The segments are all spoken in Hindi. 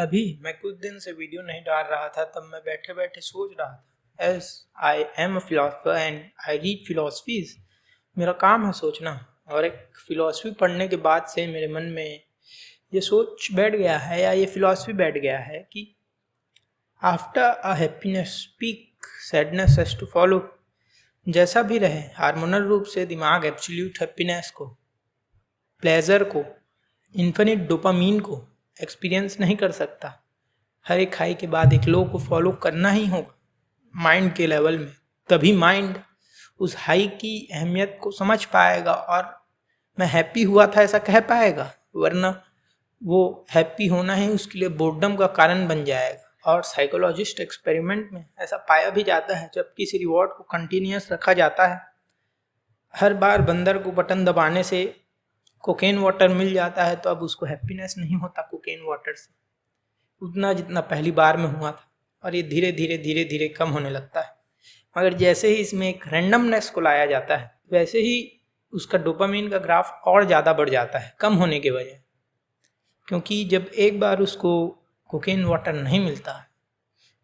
अभी मैं कुछ दिन से वीडियो नहीं डाल रहा था, तब मैं बैठे बैठे सोच रहा था। As I am a philosopher and I read philosophies. मेरा काम है सोचना, और एक फिलोसफी पढ़ने के बाद से मेरे मन में ये सोच बैठ गया है, या ये फिलोसफी बैठ गया है कि after a happiness peak sadness has to follow. जैसा भी रहे, हार्मोनल रूप से दिमाग एब्सोल्यूट हैप्पीनेस को, प्लेजर को, इन्फिनिट डोपामीन को एक्सपीरियंस नहीं कर सकता। हर एक हाई के बाद एक लो को फॉलो करना ही होगा माइंड के लेवल में, तभी माइंड उस हाई की अहमियत को समझ पाएगा और मैं हैप्पी हुआ था ऐसा कह पाएगा। वरना वो हैप्पी होना ही उसके लिए बोर्डम का कारण बन जाएगा। और साइकोलॉजिस्ट एक्सपेरिमेंट में ऐसा पाया भी जाता है, जब किसी रिवॉर्ड को कंटिन्यूस रखा जाता है, हर बार बंदर को बटन दबाने से कोकेन वाटर मिल जाता है, तो अब उसको हैप्पीनेस नहीं होता कोकेन वाटर से उतना जितना पहली बार में हुआ था, और ये धीरे धीरे धीरे धीरे कम होने लगता है। मगर जैसे ही इसमें एक रैंडमनेस को लाया जाता है, वैसे ही उसका डोपामीन का ग्राफ और ज़्यादा बढ़ जाता है कम होने के वजह। क्योंकि जब एक बार उसको कोकेन वाटर नहीं मिलता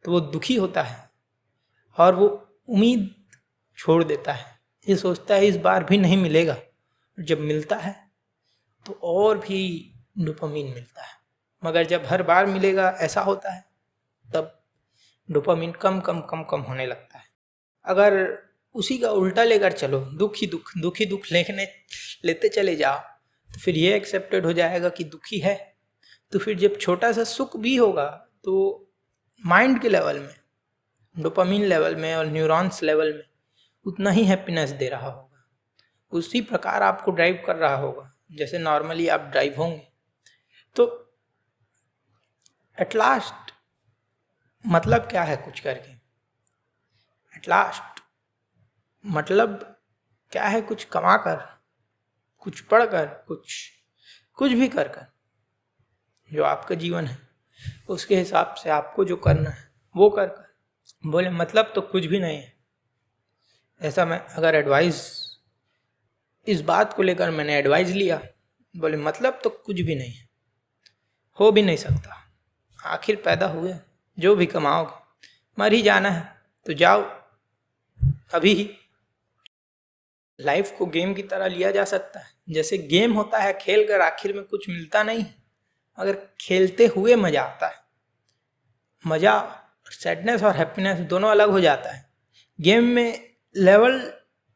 तो वो दुखी होता है और वो उम्मीद छोड़ देता है। ये सोचता है इस बार भी नहीं मिलेगा, जब मिलता है तो और भी डोपामीन मिलता है। मगर जब हर बार मिलेगा ऐसा होता है, तब डोपामीन कम कम कम कम होने लगता है। अगर उसी का उल्टा लेकर चलो, दुख ही दुख लेते चले जाओ, तो फिर ये एक्सेप्टेड हो जाएगा कि दुखी है। तो फिर जब छोटा सा सुख भी होगा तो माइंड के लेवल में, डोपामीन लेवल में और न्यूरॉन्स लेवल में उतना ही हैप्पीनेस दे रहा होगा, उसी प्रकार आपको ड्राइव कर रहा होगा जैसे नॉर्मली आप ड्राइव होंगे। तो एट लास्ट मतलब क्या है कुछ करके? एट लास्ट मतलब क्या है? कुछ कमा कर, कुछ पढ़कर, कुछ भी कर कर, जो आपका जीवन है उसके हिसाब से आपको जो करना है वो कर कर। बोले मतलब तो कुछ भी नहीं है। ऐसा मैं अगर एडवाइस, इस बात को लेकर मैंने एडवाइस लिया, बोले मतलब तो कुछ भी नहीं है, हो भी नहीं सकता। आखिर पैदा हुए, जो भी कमाओगे मर ही जाना है, तो जाओ अभी ही। लाइफ को गेम की तरह लिया जा सकता है। जैसे गेम होता है, खेल कर आखिर में कुछ मिलता नहीं, मगर खेलते हुए मजा आता है। मजा, सैडनेस और हैप्पीनेस दोनों अलग हो जाता है। गेम में लेवल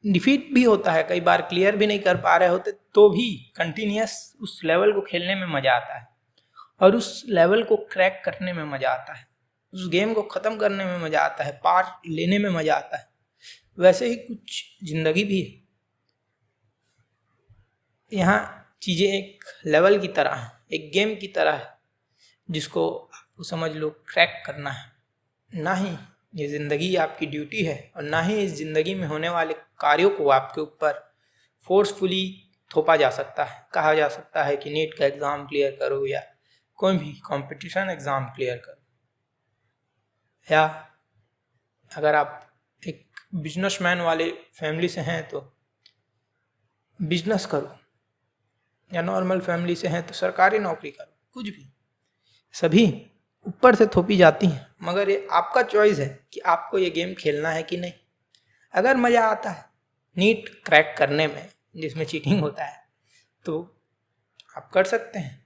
डिफीट भी होता है, कई बार क्लियर भी नहीं कर पा रहे होते, तो भी कंटिन्यूस उस लेवल को खेलने में मजा आता है, और उस लेवल को क्रैक करने में मजा आता है, उस गेम को खत्म करने में मजा आता है, पार लेने में मजा आता है। वैसे ही कुछ जिंदगी भी है। यहाँ चीजें एक लेवल की तरह है, एक गेम की तरह है, जिसको आपको समझ लो क्रैक करना है। ना ही ये जिंदगी आपकी ड्यूटी है, और ना ही इस जिंदगी में होने वाले कार्यों को आपके ऊपर फोर्सफुली थोपा जा सकता है। कहा जा सकता है कि नीट का एग्जाम क्लियर करो, या कोई भी कंपटीशन एग्जाम क्लियर करो, या अगर आप एक बिजनेसमैन वाले फैमिली से हैं तो बिजनेस करो, या नॉर्मल फैमिली से हैं तो सरकारी नौकरी करो। कुछ भी, सभी ऊपर से थोपी जाती हैं, मगर ये आपका चॉइस है कि आपको ये गेम खेलना है कि नहीं। अगर मज़ा आता है नीट क्रैक करने में, जिसमें चीटिंग होता है, तो आप कर सकते हैं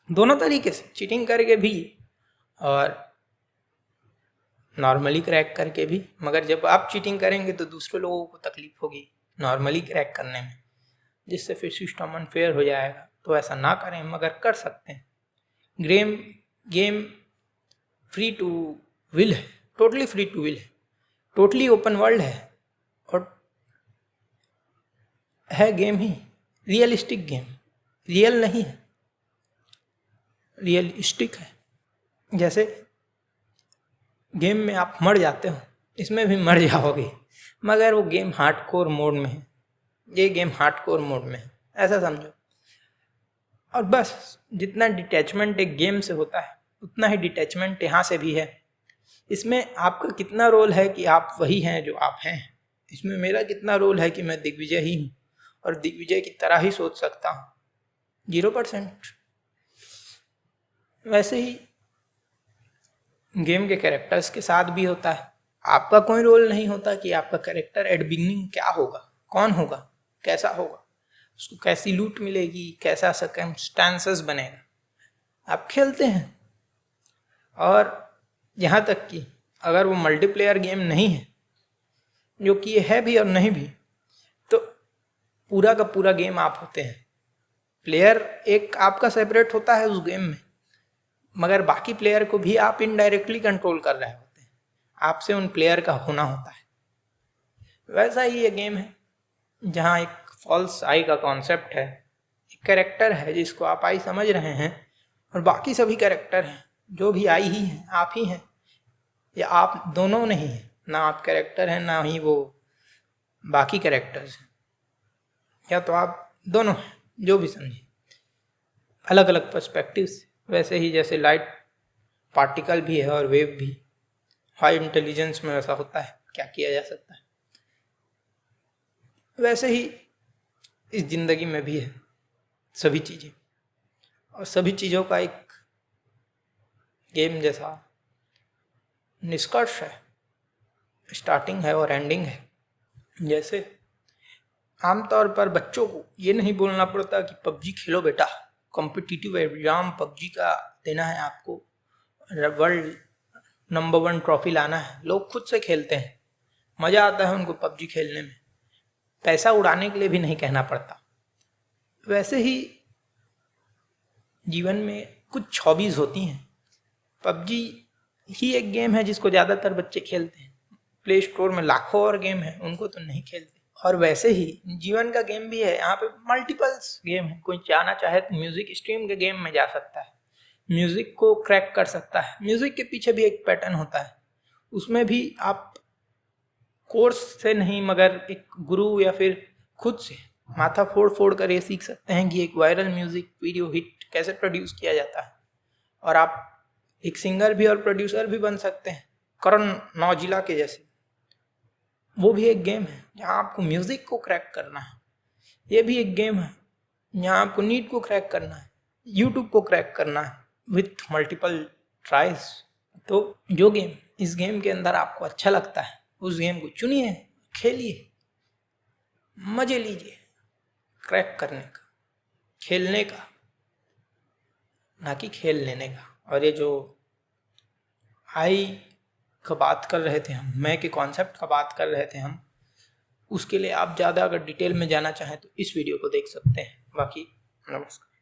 दोनों तरीके से, चीटिंग करके भी और नॉर्मली क्रैक करके भी। मगर जब आप चीटिंग करेंगे तो दूसरे लोगों को तकलीफ होगी नॉर्मली क्रैक करने में, जिससे फिर सिस्टम अनफेयर हो जाएगा। तो ऐसा ना करें, मगर कर सकते हैं। गेम फ्री टू विल है, टोटली फ्री टू विल है, टोटली ओपन वर्ल्ड है, और है गेम ही रियलिस्टिक गेम। रियल नहीं है, रियलिस्टिक है। जैसे गेम में आप मर जाते हो, इसमें भी मर जाओगे, मगर वो गेम हार्डकोर मोड में है, ये गेम हार्डकोर मोड में है, ऐसा समझो। और बस जितना डिटैचमेंट एक गेम से होता है, उतना ही डिटैचमेंट यहाँ से भी है। इसमें आपका कितना रोल है कि आप वही हैं जो आप हैं। इसमें मेरा कितना रोल है कि मैं दिग्विजय ही हूँ, और दिग्विजय की तरह ही सोच सकता हूँ, 0%। वैसे ही गेम के कैरेक्टर्स के साथ भी होता है। आपका कोई रोल नहीं होता कि आपका कैरेक्टर एट बिगनिंग क्या होगा, कौन होगा, कैसा होगा, उसको कैसी लूट मिलेगी, कैसा सर्कमस्टांसेस बनेगा। आप खेलते हैं। और यहाँ तक कि अगर वो मल्टीप्लेयर गेम नहीं है, जो कि ये है भी और नहीं भी, तो पूरा का पूरा गेम आप होते हैं। प्लेयर एक आपका सेपरेट होता है उस गेम में, मगर बाकी प्लेयर को भी आप इनडायरेक्टली कंट्रोल कर रहे होते हैं। आपसे उन प्लेयर का होना होता है। वैसा ही ये गेम है जहाँ एक फॉल्स आई का कॉन्सेप्ट है, एक कैरेक्टर है जिसको आप आई समझ रहे हैं, और बाकी सभी कैरेक्टर हैं जो भी आई ही हैं, आप ही हैं, या आप दोनों नहीं हैं। ना आप कैरेक्टर हैं, ना ही वो बाकी कैरेक्टर्स हैं, या तो आप दोनों हैं, जो भी समझिए, अलग अलग पर्सपेक्टिव से। वैसे ही जैसे लाइट पार्टिकल भी है और वेव भी, हाई इंटेलिजेंस में वैसा होता है, क्या किया जा सकता है। वैसे ही इस जिंदगी में भी है सभी चीज़ें, और सभी चीज़ों का एक गेम जैसा निष्कर्ष है, स्टार्टिंग है और एंडिंग है। जैसे आमतौर पर बच्चों को ये नहीं बोलना पड़ता कि पबजी खेलो बेटा, कॉम्पिटिटिव एग्जाम पबजी का देना है आपको, वर्ल्ड नंबर 1 ट्रॉफी लाना है। लोग खुद से खेलते हैं, मज़ा आता है उनको पबजी खेलने में, पैसा उड़ाने के लिए भी नहीं कहना पड़ता। वैसे ही जीवन में कुछ हॉबीज़ होती हैं। पबजी ही एक गेम है जिसको ज़्यादातर बच्चे खेलते हैं। प्ले स्टोर में लाखों और गेम है, उनको तो नहीं खेलते। और वैसे ही जीवन का गेम भी है, यहाँ पे मल्टीपल्स गेम है। कोई चाहना चाहे तो म्यूजिक स्ट्रीम के गेम में जा सकता है, म्यूजिक को क्रैक कर सकता है। म्यूजिक के पीछे भी एक पैटर्न होता है, उसमें भी आप कोर्स से नहीं मगर एक गुरु या फिर खुद से माथा फोड़ फोड़ कर ये सीख सकते हैं कि एक वायरल म्यूजिक वीडियो हिट कैसे प्रोड्यूस किया जाता है। और आप एक सिंगर भी और प्रोड्यूसर भी बन सकते हैं, करण नौजिला के जैसे। वो भी एक गेम है जहाँ आपको म्यूजिक को क्रैक करना है। ये भी एक गेम है जहाँ आपको नीट को क्रैक करना है, यूट्यूब को क्रैक करना है विथ मल्टीपल ट्राइज। तो जो गेम इस गेम के अंदर आपको अच्छा लगता है, उस गेम को चुनिए, खेलिए, मजे लीजिए क्रैक करने का, खेलने का, ना कि खेल लेने का। और ये जो आई का बात कर रहे थे हम, मैं के कॉन्सेप्ट का बात कर रहे थे हम, उसके लिए आप ज़्यादा अगर डिटेल में जाना चाहें तो इस वीडियो को देख सकते हैं। बाकी नमस्कार।